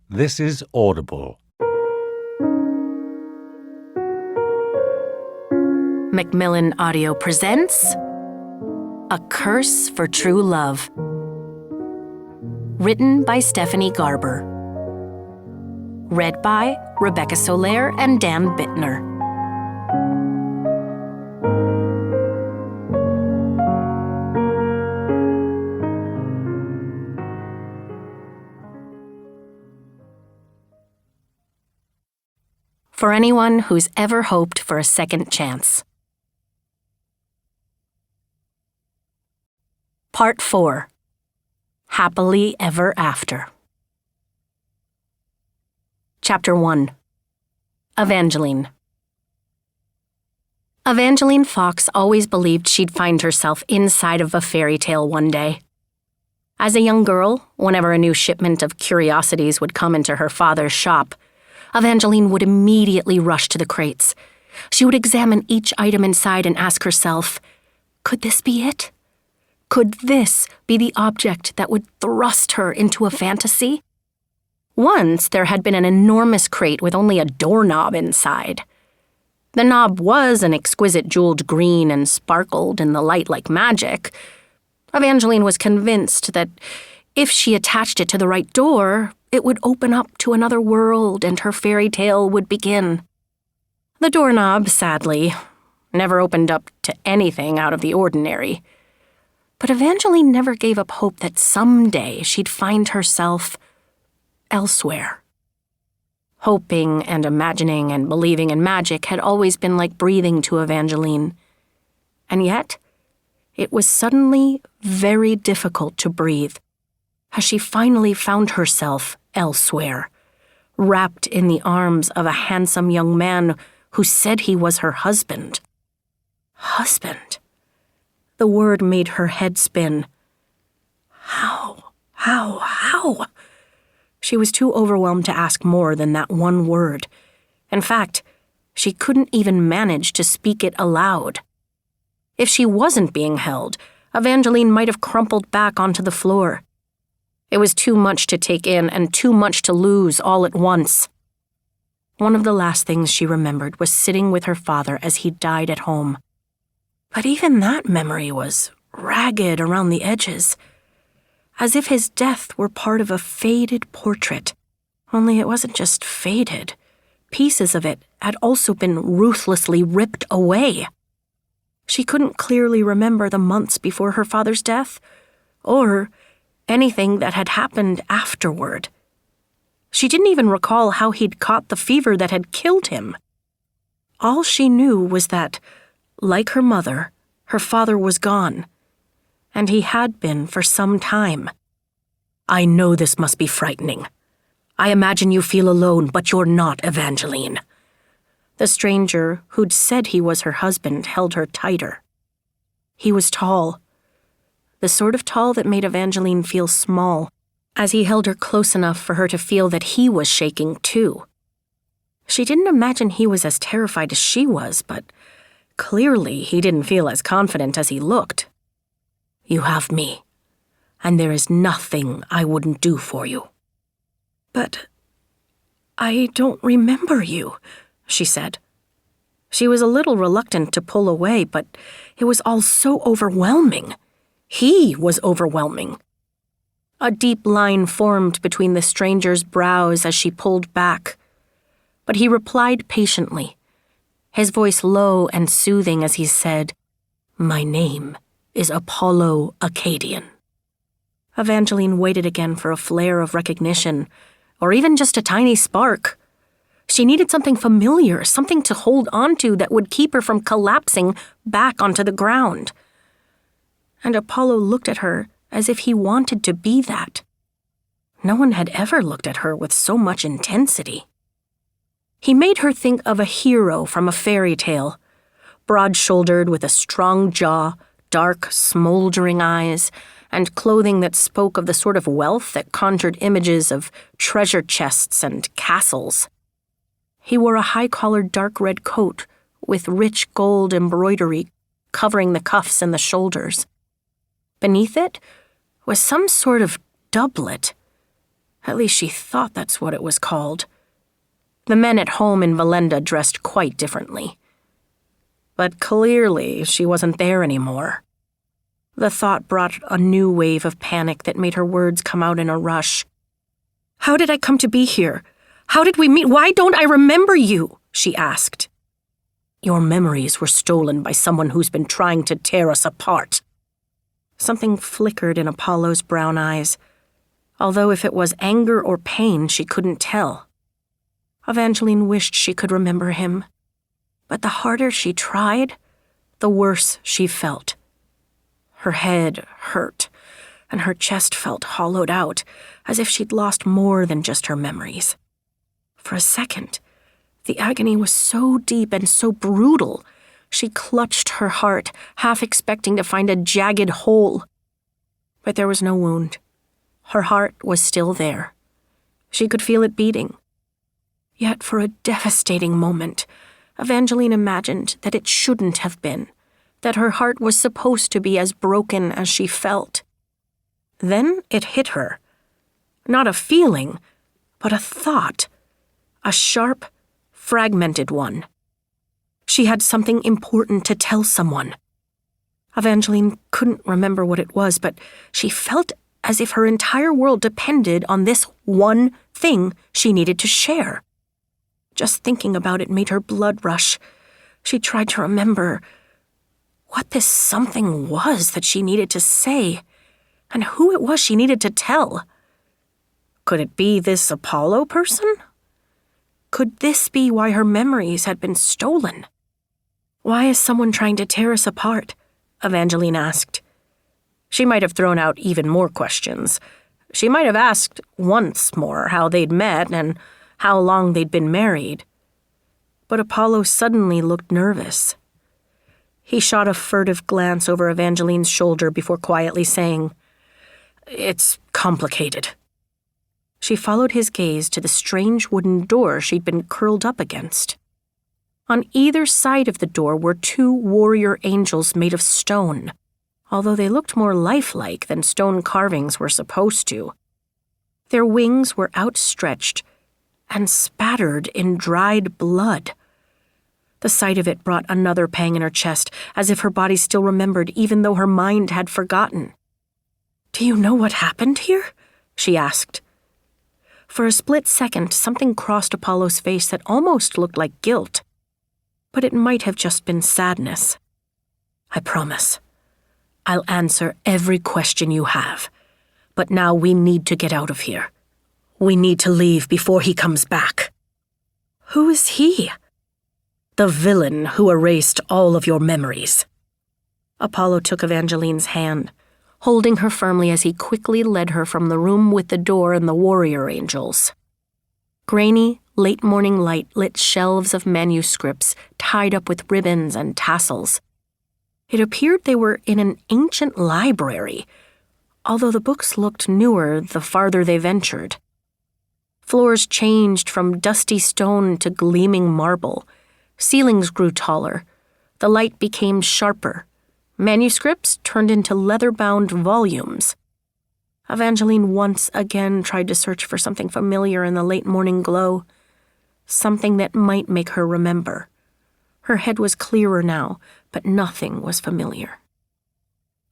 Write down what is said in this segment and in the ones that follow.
This is Audible. Macmillan Audio presents A Curse for True Love. Written by Stephanie Garber. Read by Rebecca Soler and Dan Bittner. For anyone who's ever hoped for a second chance. Part 4. Happily Ever After. Chapter 1. Evangeline. Evangeline Fox always believed she'd find herself inside of a fairy tale one day. As a young girl, whenever a new shipment of curiosities would come into her father's shop, Evangeline would immediately rush to the crates. She would examine each item inside and ask herself, could this be it? Could this be the object that would thrust her into a fantasy? Once there had been an enormous crate with only a doorknob inside. The knob was an exquisite jeweled green and sparkled in the light like magic. Evangeline was convinced that if she attached it to the right door, it would open up to another world and her fairy tale would begin. The doorknob, sadly, never opened up to anything out of the ordinary. But Evangeline never gave up hope that someday she'd find herself elsewhere. Hoping and imagining and believing in magic had always been like breathing to Evangeline. And yet, it was suddenly very difficult to breathe as she finally found herself elsewhere, wrapped in the arms of a handsome young man who said he was her husband. Husband? The word made her head spin. How? She was too overwhelmed to ask more than that one word. In fact, she couldn't even manage to speak it aloud. If she wasn't being held, Evangeline might have crumpled back onto the floor. It was too much to take in and too much to lose all at once. One of the last things she remembered was sitting with her father as he died at home. But even that memory was ragged around the edges, as if his death were part of a faded portrait. Only it wasn't just faded. Pieces of it had also been ruthlessly ripped away. She couldn't clearly remember the months before her father's death, or anything that had happened afterward. She didn't even recall how he'd caught the fever that had killed him. All she knew was that, like her mother, her father was gone, and he had been for some time. I know this must be frightening. I imagine you feel alone, but you're not, Evangeline. The stranger who'd said he was her husband held her tighter. He was tall, the sort of tall that made Evangeline feel small, as he held her close enough for her to feel that he was shaking too. She didn't imagine he was as terrified as she was, but clearly he didn't feel as confident as he looked. You have me, and there is nothing I wouldn't do for you. But I don't remember you, she said. She was a little reluctant to pull away, but it was all so overwhelming. He was overwhelming. A deep line formed between the stranger's brows as she pulled back. But he replied patiently, his voice low and soothing as he said, My name is Apollo Acadian. Evangeline waited again for a flare of recognition, or even just a tiny spark. She needed something familiar, something to hold onto that would keep her from collapsing back onto the ground. And Apollo looked at her as if he wanted to be that. No one had ever looked at her with so much intensity. He made her think of a hero from a fairy tale, broad-shouldered with a strong jaw, dark, smoldering eyes, and clothing that spoke of the sort of wealth that conjured images of treasure chests and castles. He wore a high-collared dark red coat with rich gold embroidery covering the cuffs and the shoulders. Beneath it was some sort of doublet, At least she thought that's what it was called. The men at home in Valenda dressed quite differently. But clearly she wasn't there anymore. The thought brought a new wave of panic that made her words come out in a rush. "How did I come to be here? How did we meet? Why don't I remember you?" she asked. "Your memories were stolen by someone who's been trying to tear us apart." Something flickered in Apollo's brown eyes, although if it was anger or pain, she couldn't tell. Evangeline wished she could remember him, but the harder she tried, the worse she felt. Her head hurt, and her chest felt hollowed out, as if she'd lost more than just her memories. For a second, the agony was so deep and so brutal, she clutched her heart, half expecting to find a jagged hole. But there was no wound. Her heart was still there. She could feel it beating. Yet for a devastating moment, Evangeline imagined that it shouldn't have been, that her heart was supposed to be as broken as she felt. Then it hit her. Not a feeling, but a thought. A sharp, fragmented one. She had something important to tell someone. Evangeline couldn't remember what it was, but she felt as if her entire world depended on this one thing she needed to share. Just thinking about it made her blood rush. She tried to remember what this something was that she needed to say, and who it was she needed to tell. Could it be this Apollo person? Could this be why her memories had been stolen? "Why is someone trying to tear us apart?" Evangeline asked. She might have thrown out even more questions. She might have asked once more how they'd met and how long they'd been married. But Apollo suddenly looked nervous. He shot a furtive glance over Evangeline's shoulder before quietly saying, "It's complicated." She followed his gaze to the strange wooden door she'd been curled up against. On either side of the door were two warrior angels made of stone, although they looked more lifelike than stone carvings were supposed to. Their wings were outstretched and spattered in dried blood. The sight of it brought another pang in her chest, as if her body still remembered even though her mind had forgotten. "Do you know what happened here?" she asked. For a split second, something crossed Apollo's face that almost looked like guilt. But it might have just been sadness. "I promise. I'll answer every question you have. But now we need to get out of here. We need to leave before he comes back." "Who is he?" "The villain who erased all of your memories." Apollo took Evangeline's hand, holding her firmly as he quickly led her from the room with the door and the warrior angels. Grainy, late-morning light lit shelves of manuscripts tied up with ribbons and tassels. It appeared they were in an ancient library, although the books looked newer the farther they ventured. Floors changed from dusty stone to gleaming marble. Ceilings grew taller. The light became sharper. Manuscripts turned into leather-bound volumes. Evangeline once again tried to search for something familiar in the late-morning glow, something that might make her remember. Her head was clearer now, but nothing was familiar.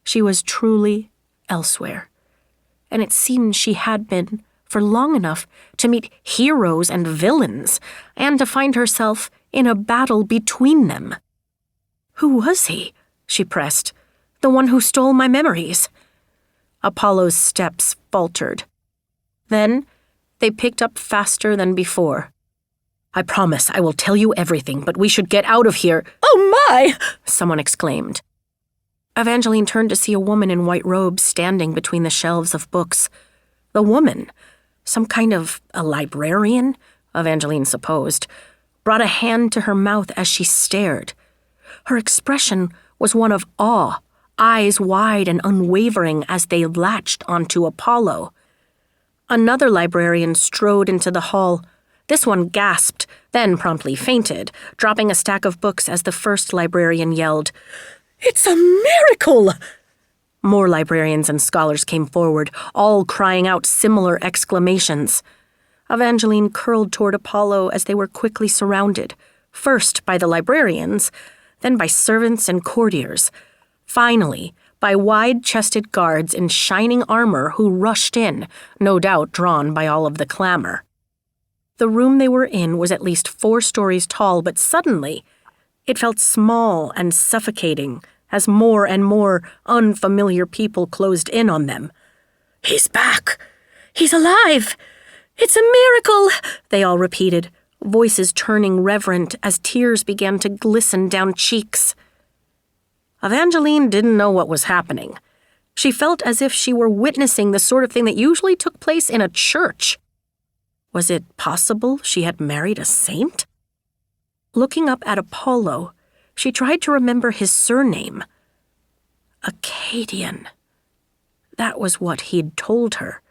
She was truly elsewhere, and it seemed she had been for long enough to meet heroes and villains, and to find herself in a battle between them. "Who was he?" she pressed. "The one who stole my memories." Apollo's steps faltered. Then they picked up faster than before. "I promise I will tell you everything, but we should get out of here." "Oh my!" someone exclaimed. Evangeline turned to see a woman in white robes standing between the shelves of books. The woman, some kind of a librarian, Evangeline supposed, brought a hand to her mouth as she stared. Her expression was one of awe, eyes wide and unwavering as they latched onto Apollo. Another librarian strode into the hall. This one gasped, then promptly fainted, dropping a stack of books as the first librarian yelled, "It's a miracle!" More librarians and scholars came forward, all crying out similar exclamations. Evangeline curled toward Apollo as they were quickly surrounded, first by the librarians, then by servants and courtiers, finally by wide-chested guards in shining armor who rushed in, no doubt drawn by all of the clamor. The room they were in was at least 4 stories tall, but suddenly it felt small and suffocating as more and more unfamiliar people closed in on them. "He's back! He's alive! It's a miracle!" they all repeated, voices turning reverent as tears began to glisten down cheeks. Evangeline didn't know what was happening. She felt as if she were witnessing the sort of thing that usually took place in a church. Was it possible she had married a saint? Looking up at Apollo, she tried to remember his surname. Acadian. That was what he'd told her.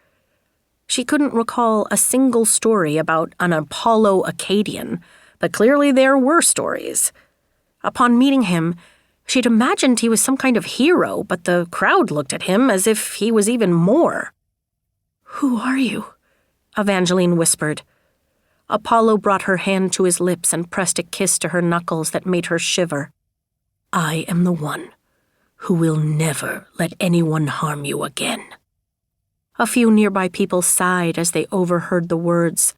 She couldn't recall a single story about an Apollo Acadian, but clearly there were stories. Upon meeting him, she'd imagined he was some kind of hero, but the crowd looked at him as if he was even more. "Who are you?" Evangeline whispered. Apollo brought her hand to his lips and pressed a kiss to her knuckles that made her shiver. "I am the one who will never let anyone harm you again." A few nearby people sighed as they overheard the words.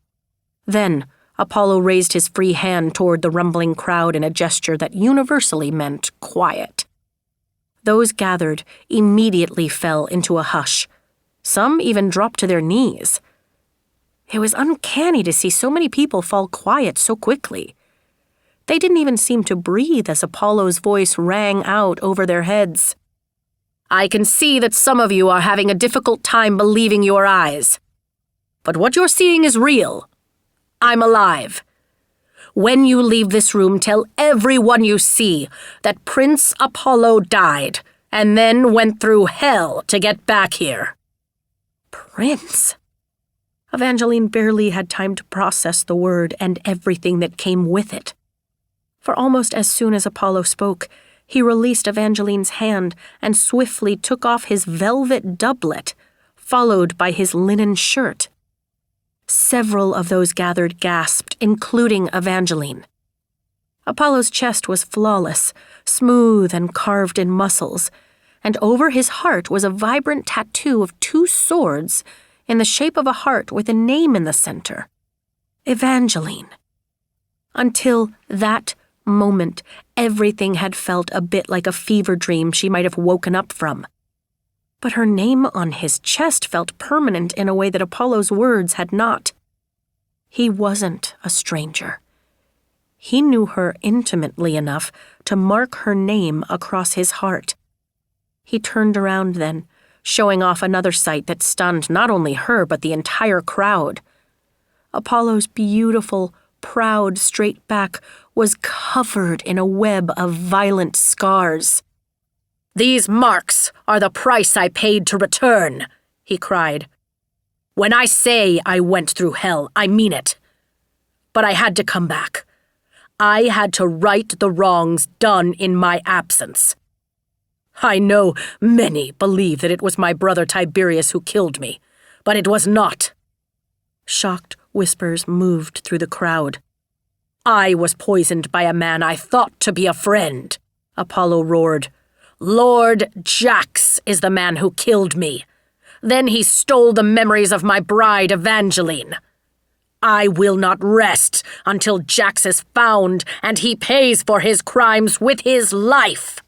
Then Apollo raised his free hand toward the rumbling crowd in a gesture that universally meant quiet. Those gathered immediately fell into a hush. Some even dropped to their knees. It was uncanny to see so many people fall quiet so quickly. They didn't even seem to breathe as Apollo's voice rang out over their heads. "I can see that some of you are having a difficult time believing your eyes. But what you're seeing is real. I'm alive. When you leave this room, tell everyone you see that Prince Apollo died and then went through hell to get back here." Prince? Evangeline barely had time to process the word and everything that came with it. For almost as soon as Apollo spoke, he released Evangeline's hand and swiftly took off his velvet doublet, followed by his linen shirt. Several of those gathered gasped, including Evangeline. Apollo's chest was flawless, smooth and carved in muscles, and over his heart was a vibrant tattoo of 2 swords in the shape of a heart with a name in the center. Evangeline. Until that moment, everything had felt a bit like a fever dream she might have woken up from. But her name on his chest felt permanent in a way that Apollo's words had not. He wasn't a stranger. He knew her intimately enough to mark her name across his heart. He turned around then, showing off another sight that stunned not only her but the entire crowd. Apollo's beautiful, proud straight back was covered in a web of violent scars. "These marks are the price I paid to return," he cried. "When I say I went through hell, I mean it. But I had to come back. I had to right the wrongs done in my absence. I know many believe that it was my brother Tiberius who killed me, but it was not." Shocked whispers moved through the crowd. "I was poisoned by a man I thought to be a friend," Apollo roared. "Lord Jax is the man who killed me. Then he stole the memories of my bride Evangeline. I will not rest until Jax is found and he pays for his crimes with his life."